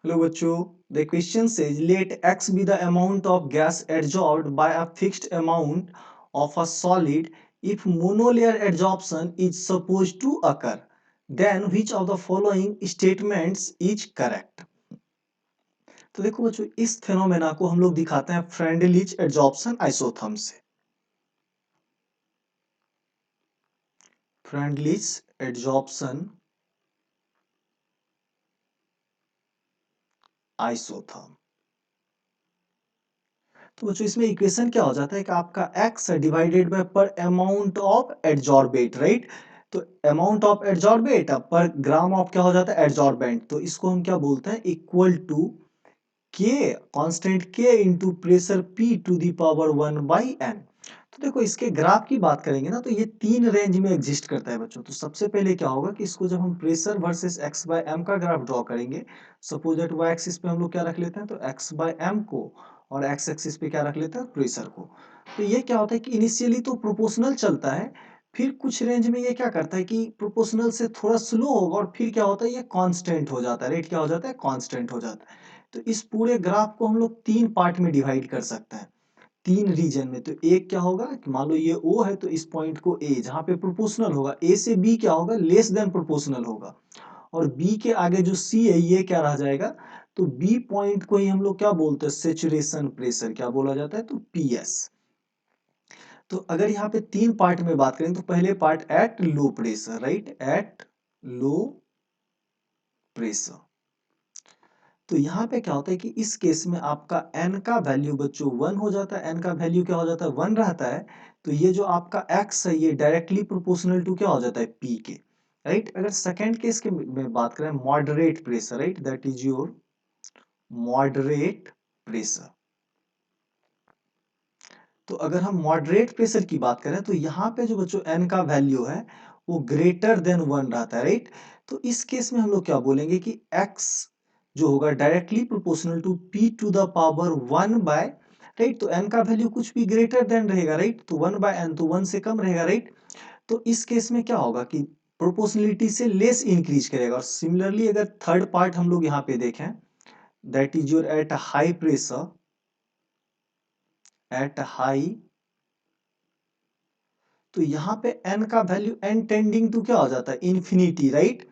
Hello बच्चों, the question says let x be the amount of gas adsorbed by a fixed amount of a solid if monolayer adsorption is supposed to occur. Then which of the following statements is correct? तो देखो बच्चों, इस phenomena को हम लोग दिखाते हैं Freundlich adsorption isotherm से। Freundlich adsorption isotherm. तो बच्चों इसमें इक्वेशन क्या हो जाता है कि आपका x डिवाइडेड बाय पर अमाउंट ऑफ एडजॉर्बेट, राइट। तो अमाउंट ऑफ एडजॉर्बेट पर ग्राम ऑफ क्या हो जाता है एडजॉर्बेंट, तो इसको हम क्या बोलते हैं equal to k constant k into pressure p to the power 1 by n। तो देखो इसके ग्राफ की बात करेंगे ना, तो ये तीन रेंज में एग्जिस्ट करता है बच्चों। तो सबसे पहले क्या होगा कि इसको जब हम pressure versus x by m का ग्राफ ड्रॉ करेंगे, सपोज दैट y एक्सिस पे हम लोग क्या रख लेते हैं तो x बाय m को, और x एक्सिस पे क्या रख लेते हैं प्रेशर को। तो ये क्या होता है कि इनिशियली तो प्रोपोर्शनल चलता है, फिर कुछ रेंज में ये क्या करता है कि प्रोपोर्शनल से थोड़ा स्लो होगा, और फिर क्या होता है ये कांस्टेंट हो जाता है, रेट क्या हो जाता है कांस्टेंट हो जाता है। तो इस पूरे ग्राफ को हम लोग तीन पार्ट में डिवाइड कर सकते हैं, तीन रीजन में। तो एक क्या होगा कि मान लो ये O है, तो इस पॉइंट को A जहां पे प्रोपोर्शनल होगा, A से B क्या होगा लेस देन प्रोपोर्शनल होगा, और B के आगे जो C है ये क्या रह जाएगा, तो B पॉइंट को ही हम लोग क्या बोलते हैं सेचुरेशन प्रेशर, क्या बोला जाता है तो PS। तो अगर यहाँ पे तीन पार्ट में बात करें तो पहले part eight low pressure, right, eight low pressure. तो यहाँ पे क्या होता है कि इस केस में आपका n का वैल्यू बच्चों 1 हो जाता है, n का वैल्यू क्या हो जाता है 1 रहता है। तो ये जो आपका x है ये डायरेक्टली प्रोपोर्शनल टू क्या हो जाता है p के, राइट। अगर सेकेंड केस के में बात करें moderate pressure, right, that is your moderate pressure. तो अगर हम मॉडरेट प्रेशर की बात करें तो यहाँ पे जो बच्चों n का वैल्यू है वो ग्रेटर देन 1 रहता है, राइट। तो इस केस में हम लोग क्या बोलेंगे कि x जो होगा directly proportional to p to the power 1 by, right. तो n का वैल्यू कुछ भी ग्रेटर देन रहेगा, राइट, तो 1 बाय n तो 1 से कम रहेगा, राइट। तो इस केस में क्या होगा कि प्रोपोर्शनलिटी से लेस इंक्रीज करेगा। और सिमिलरली अगर थर्ड पार्ट हम लोग यहाँ पे देखें, that is your at high pressure, at high, तो यहाँ पे n का वैल्यू n टेंडिंग टू क्या हो जाता है इन्फिनिटी, राइट।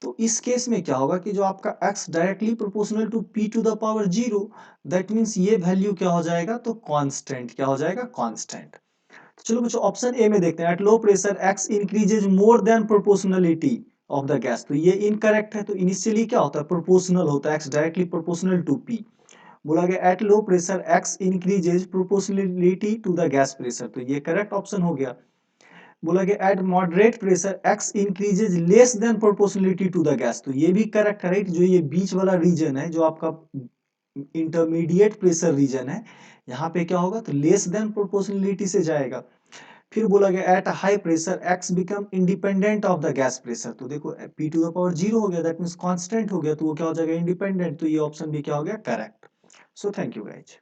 तो इस केस में क्या होगा कि जो आपका x directly proportional to p to the power 0, that means ये वैल्यू क्या हो जाएगा तो कांस्टेंट, क्या हो जाएगा कांस्टेंट। तो चलो बच्चों ऑप्शन ए में देखते हैं, eight low pressure x increases more than proportionality of the gas. तो ये इनकरेक्ट है। तो इनिशियली क्या होता है प्रोपोर्शनल होता है x directly proportional to p। बोला गया at low pressure x increases proportionality to the gas pressure, तो ये करेक्ट ऑप्शन हो गया। बोला गया at moderate pressure x increases less than proportionality to the gas, तो ये भी करेक्ट है, राइट। जो ये बीच वाला रीजन है जो आपका इंटरमीडिएट प्रेशर रीजन है, यहाँ पे क्या होगा तो लेस देन प्रोपोर्शनलिटी से जाएगा। फिर बोला गया at high pressure x become independent of the gas pressure, तो देखो p टू द पावर 0 हो गया, दैट मींस कांस्टेंट हो गया, तो वो क्या हो जाएगा इंडिपेंडेंट। तो ये ऑप्शन भी क्या हो गया correct. So thank you guys.